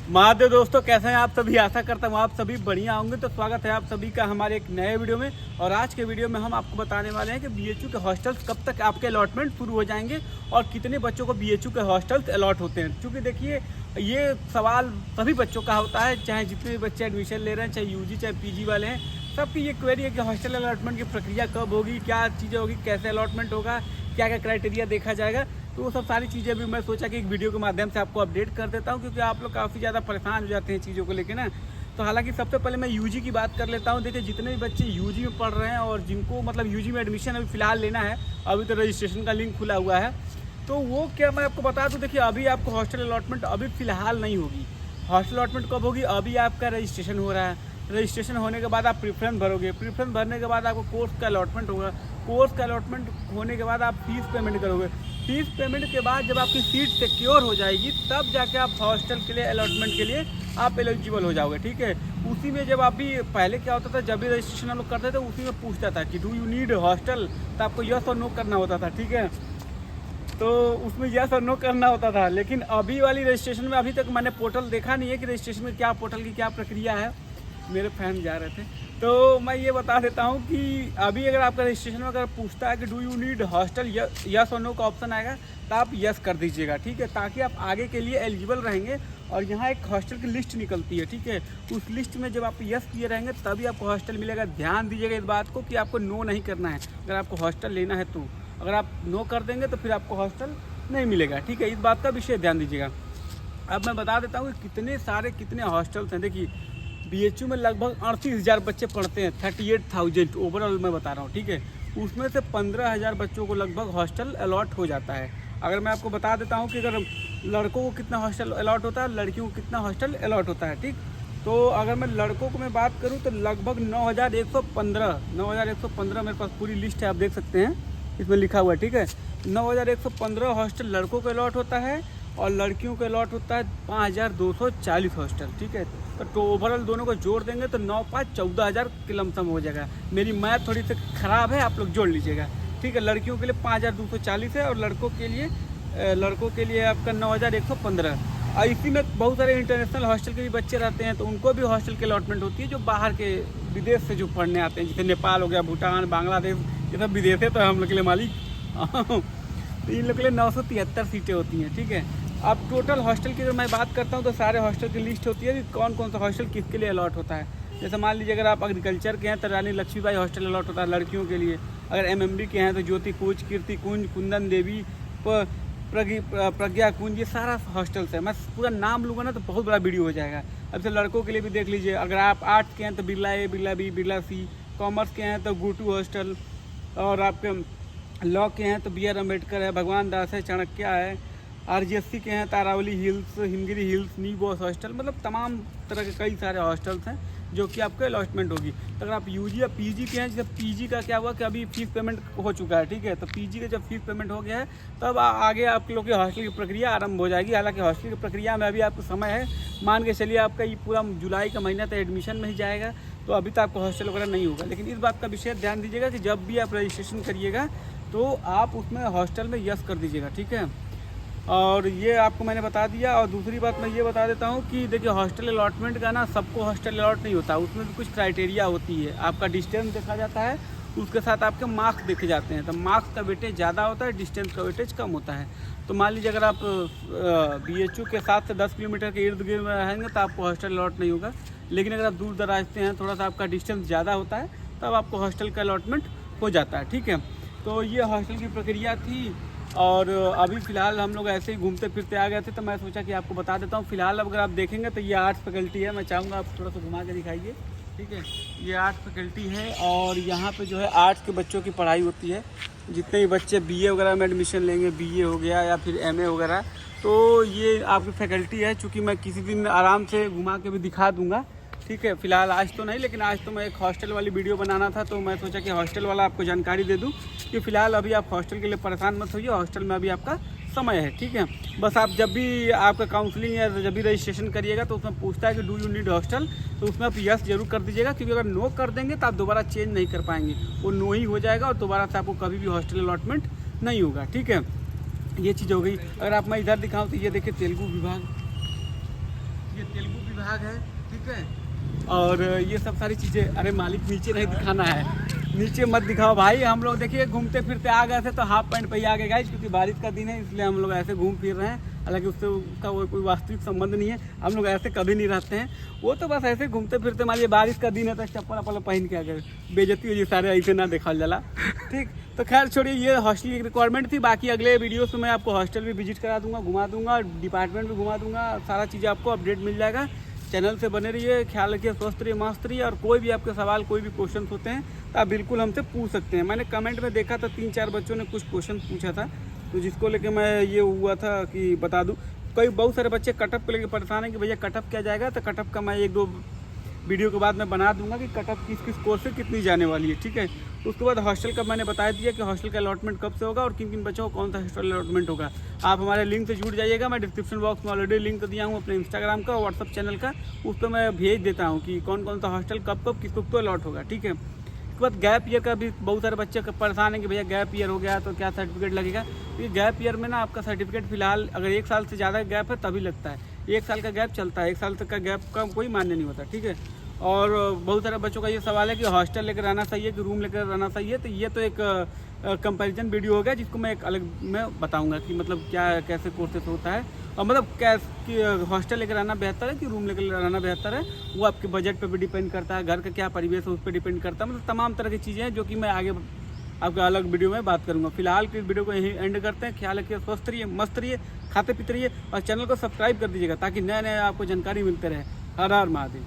महादेव दोस्तों, कैसे हैं आप सभी। आशा करता हूँ आप सभी बढ़िया होंगे। तो स्वागत है आप सभी का हमारे एक नए वीडियो में। और आज के वीडियो में हम आपको बताने वाले हैं कि बीएचयू के हॉस्टल्स कब तक आपके अलॉटमेंट शुरू हो जाएंगे और कितने बच्चों को बीएचयू के हॉस्टल्स अलॉट होते हैं। क्योंकि देखिए, ये सवाल सभी बच्चों का होता है, चाहे जितने भी बच्चे एडमिशन ले रहे हैं, चाहे यूजी चाहे पीजी वाले हैं, सबकी ये क्वेरी है कि हॉस्टल अलॉटमेंट की प्रक्रिया कब होगी, क्या चीज़ें होगी, कैसे अलॉटमेंट होगा, क्या क्या क्राइटेरिया देखा जाएगा। तो वो सब सारी चीज़ें भी मैं सोचा कि एक वीडियो के माध्यम से आपको अपडेट कर देता हूँ, क्योंकि आप लोग काफ़ी ज़्यादा परेशान हो जाते हैं चीज़ों को लेकर ना। तो हालांकि सबसे पहले मैं यूजी की बात कर लेता हूँ। देखिए, जितने भी बच्चे यूजी में पढ़ रहे हैं और जिनको मतलब यूजी में एडमिशन अभी फ़िलहाल लेना है, अभी तो रजिस्ट्रेशन का लिंक खुला हुआ है, तो वो क्या मैं आपको बता दूँ। देखिए, अभी आपको हॉस्टल अलॉटमेंट अभी फ़िलहाल नहीं होगी। हॉस्टल अलॉटमेंट कब होगी? अभी आपका रजिस्ट्रेशन हो रहा है। रजिस्ट्रेशन होने के बाद आप प्रेफरेंस भरोगे, प्रेफरेंस भरने के बाद आपको कोर्स का अलॉटमेंट होगा। कोर्स का अलॉटमेंट होने के बाद आप फीस पेमेंट करोगे। फीस पेमेंट के बाद जब आपकी सीट सिक्योर हो जाएगी, तब जाके आप हॉस्टल के लिए अलॉटमेंट के लिए आप एलिजिबल हो जाओगे। ठीक है, उसी में जब आप भी पहले क्या होता था, जब भी रजिस्ट्रेशन हम लोग करते थे, उसी में पूछता था कि डू यू नीड हॉस्टल, तो आपको यस और नो करना होता था। ठीक है, तो उसमें यस और नो करना होता था। लेकिन अभी वाली रजिस्ट्रेशन में अभी तक मैंने पोर्टल देखा नहीं है कि रजिस्ट्रेशन में क्या पोर्टल की क्या प्रक्रिया है। मेरे फैन जा रहे थे, तो मैं ये बता देता हूँ कि अभी अगर आपका रजिस्ट्रेशन में अगर पूछता है कि do you need hostel, yes और नो का ऑप्शन आएगा, तो आप यस कर दीजिएगा। ठीक है, ताकि आप आगे के लिए एलिजिबल रहेंगे। और यहाँ एक हॉस्टल की लिस्ट निकलती है। ठीक है, उस लिस्ट में जब आप यस किए रहेंगे तभी आपको हॉस्टल मिलेगा। ध्यान दीजिएगा इस बात को कि आपको नो नहीं करना है अगर आपको हॉस्टल लेना है तो। अगर आप नो कर देंगे तो फिर आपको हॉस्टल नहीं मिलेगा। ठीक है, इस बात का विशेष ध्यान दीजिएगा। अब मैं बता देता हूँ कि कितने हॉस्टल्स हैं। देखिए, बीएचयू में लगभग 38,000 बच्चे पढ़ते हैं, 38,000 ओवरऑल मैं बता रहा हूँ। ठीक है, उसमें से 15,000 बच्चों को लगभग हॉस्टल अलॉट हो जाता है। अगर मैं आपको बता देता हूँ कि अगर लड़कों को कितना हॉस्टल अलॉट होता है, लड़कियों को कितना हॉस्टल अलॉट होता है। ठीक, तो अगर मैं लड़कों को मैं बात करूँ तो लगभग 9,115 मेरे पास पूरी लिस्ट है, आप देख सकते हैं, इसमें लिखा हुआ है। ठीक है, 9,115 हॉस्टल लड़कों को अलॉट होता है और लड़कियों को अलॉट होता है 5,240 हॉस्टल। ठीक है, तो ओवरऑल दोनों को जोड़ देंगे तो 9,514,000 के लमसम हो जाएगा। मेरी मैथ थोड़ी सी ख़राब है, आप लोग जोड़ लीजिएगा। ठीक है, लड़कियों के लिए 5,240 है और लड़कों के लिए आपका 9,115। और इसी में बहुत सारे इंटरनेशनल हॉस्टल के भी बच्चे रहते हैं, तो उनको भी हॉस्टल की अलॉटमेंट होती है, जो बाहर के विदेश से जो पढ़ने आते हैं, जैसे नेपाल हो गया, भूटान, बांग्लादेश, ये सब विदेश है, तो हम लोग के लिए मालिक तो इन लोग के लिए 973 सीटें होती हैं। ठीक है, अब टोटल हॉस्टल की अगर मैं बात करता हूँ तो सारे हॉस्टल की लिस्ट होती है कि कौन कौन सा हॉस्टल किसके लिए अलॉट होता है। जैसे मान लीजिए अगर आप एग्रीकल्चर के हैं तो रानी लक्ष्मीबाई हॉस्टल अलॉट होता है लड़कियों के लिए। अगर एमएमबी के हैं तो ज्योति कुंज, कीर्ति कुंज, कुंदन देवी, प्रज्ञा कुंज, ये सारा हॉस्टल्स है। मैं पूरा नाम लूँगा ना तो बहुत बड़ा वीडियो हो जाएगा। अब से लड़कों के लिए भी देख लीजिए, अगर आप आर्ट्स के हैं तो बिरला ए, बिरला बी, बिरला सी, कॉमर्स के हैं तो गुटू हॉस्टल, और आपके लॉ के हैं तो BR अम्बेडकर है, भगवान दास है, चाणक्य है, RGSC के हैं Taravali hills, Himgiri hills, new boys hostel, मतलब तमाम तरह के कई सारे हॉस्टल्स हैं जो कि आपके अलॉटमेंट होगी। तो अगर आप यूजी या पीजी के हैं, जैसे पीजी का क्या हुआ कि अभी फीस पेमेंट हो चुका है। ठीक है, तो पीजी का जब फीस पेमेंट हो गया है तब आगे आप लोग की हॉस्टल की प्रक्रिया आरंभ हो जाएगी। हालांकि हॉस्टल की प्रक्रिया में अभी आपको समय है, मान के चलिए आपका ये पूरा जुलाई का महीना तो एडमिशन में ही जाएगा, तो अभी तक आपको हॉस्टल वगैरह नहीं होगा। लेकिन इस बात का विशेष ध्यान दीजिएगा कि जब भी आप रजिस्ट्रेशन करिएगा तो आप उसमें हॉस्टल में यस कर दीजिएगा। ठीक है, और ये आपको मैंने बता दिया। और दूसरी बात मैं ये बता देता हूँ कि देखिए, हॉस्टल अलॉटमेंट का ना सबको हॉस्टल अलॉट नहीं होता, उसमें भी कुछ क्राइटेरिया होती है। आपका डिस्टेंस देखा जाता है, उसके साथ आपके मार्क्स देखे जाते हैं। तो मार्क्स का वेटेज ज़्यादा होता है, डिस्टेंस का वेटेज कम होता है। तो मान लीजिए अगर आप BHU के 7 से 10 किलोमीटर के इर्द गिर्द में रहेंगे तो आपको हॉस्टल अलॉट नहीं होगा। लेकिन अगर आप दूर दराज से हैं, थोड़ा सा आपका डिस्टेंस ज़्यादा होता है, तब आपको हॉस्टल का अलॉटमेंट हो जाता है। ठीक है, तो ये हॉस्टल की प्रक्रिया थी। और अभी फ़िलहाल हम लोग ऐसे ही घूमते फिरते आ गए थे, तो मैं सोचा कि आपको बता देता हूँ। फ़िलहाल अगर आप देखेंगे तो ये आर्ट्स फैकल्टी है। मैं चाहूँगा आप थोड़ा सा घुमा के दिखाइए। ठीक है, ये आर्ट्स फैकल्टी है और यहाँ पे जो है आर्ट्स के बच्चों की पढ़ाई होती है। जितने भी बच्चे BA वगैरह में एडमिशन लेंगे, BA हो गया या फिर MA वगैरह, तो ये आपकी फैकल्टी है। चूँकि मैं किसी दिन आराम से घुमा के भी दिखा दूँगा। ठीक है, फिलहाल आज तो नहीं, लेकिन आज तो मैं एक हॉस्टल वाली वीडियो बनाना था, तो मैं सोचा कि हॉस्टल वाला आपको जानकारी दे दूं कि फ़िलहाल अभी आप हॉस्टल के लिए परेशान मत होइए, हॉस्टल में अभी आपका समय है। ठीक है, बस आप जब भी आपका काउंसलिंग या जब भी रजिस्ट्रेशन करिएगा तो उसमें पूछता है कि डू यू नीड हॉस्टल, तो उसमें आप यस जरूर कर दीजिएगा। क्योंकि अगर नो कर देंगे तो आप दोबारा चेंज नहीं कर पाएंगे, वो नो ही हो जाएगा और दोबारा से आपको कभी भी हॉस्टल अलॉटमेंट नहीं होगा। ठीक है, ये चीज़ हो गई। अगर आप मैं इधर दिखाऊँ तो ये देखिए तेलुगु विभाग, ये तेलुगु विभाग है, ठीक है। और ये सब सारी चीज़ें, अरे मालिक नीचे नहीं दिखाना है, नीचे मत दिखाओ भाई। हम लोग देखिए घूमते फिरते आ गए थे तो हाफ पैंट पे ही आ गए गाइस, क्योंकि बारिश का दिन है इसलिए हम लोग ऐसे घूम फिर रहे हैं। हालांकि उससे उसका कोई वास्तविक संबंध नहीं है, हम लोग ऐसे कभी नहीं रहते हैं। वो तो बस ऐसे घूमते फिरते, मान लीजिए बारिश का दिन है तो चप्पल वप्पल पहन के आ गए, बेइज्जती हो जी सारे, ऐसे ना देखा जाला, ठीक। तो खैर छोड़िए, ये हॉस्टल की रिक्वायरमेंट थी। बाकी अगले वीडियोस में मैं आपको हॉस्टल भी विजिट करा दूंगा, घुमा दूंगा, डिपार्टमेंट भी घुमा दूंगा, सारा चीज़ें आपको अपडेट मिल जाएगा। चैनल से बने रहिए, ख्याल रखिए, स्वस्थ रहिए, मस्त रहिए। और कोई भी आपके सवाल, कोई भी क्वेश्चन होते हैं तो आप बिल्कुल हमसे पूछ सकते हैं। मैंने कमेंट में देखा था 3-4 बच्चों ने कुछ क्वेश्चन पूछा था, तो जिसको लेके मैं ये हुआ था कि बता दूं। कई बहुत सारे बच्चे कटअप को लेकर परेशान हैं कि भैया कटअप क्या जाएगा, तो कटअप का मैं 1-2 वीडियो के बाद मैं बना दूंगा कि कटअप किस किस कोर्स से कितनी जाने वाली है, ठीक है। उसके बाद हॉस्टल का मैंने बता दिया कि हॉस्टल का अलॉटमेंट कब से होगा और किन किन बच्चों को कौन सा हॉस्टल अलॉटमेंट होगा। आप हमारे लिंक से जुड़ जाइएगा। मैं डिस्क्रिप्शन बॉक्स में ऑलरेडी लिंक दिया हूँ अपने इंस्टाग्राम का, व्हाट्सअप चैनल का, उस पर मैं भेज देता हूँ कि कौन कौन सा हॉस्टल कब कब किसको तो अलॉट होगा, ठीक है। उसके बाद गैप ईयर का भी बहुत सारे बच्चे परेशान हैं कि भैया गैप ईयर हो गया तो क्या सर्टिफिकेट लगेगा। तो ये गैप ईयर में ना आपका सर्टिफिकेट फिलहाल अगर 1 साल से ज़्यादा गैप है तभी लगता है। 1 साल का गैप चलता है, 1 साल तक का गैप का कोई मान्य नहीं होता, ठीक है। और बहुत सारे बच्चों का ये सवाल है कि हॉस्टल लेकर रहना सही है कि रूम लेकर रहना सही है। तो ये तो एक कंपैरिजन वीडियो हो गया, जिसको मैं एक अलग में बताऊंगा कि मतलब क्या कैसे कोर्सेस होता है और मतलब कि हॉस्टल लेकर रहना बेहतर है कि रूम लेकर रहना बेहतर है। वो आपके बजट पे भी डिपेंड करता है, घर का क्या परिवेश है उस पर डिपेंड करता है। मतलब तमाम तरह की चीज़ें हैं जो कि मैं आगे आपका अलग वीडियो में बात करूंगा। फिलहाल के वीडियो को यहीं एंड करते हैं। ख्याल रखिए, स्वस्थ रहिए, मस्त रहिए, खाते पीते रहिए और चैनल को सब्सक्राइब कर दीजिएगा ताकि नए नए आपको जानकारी मिलते रहे। हर हर महादेव।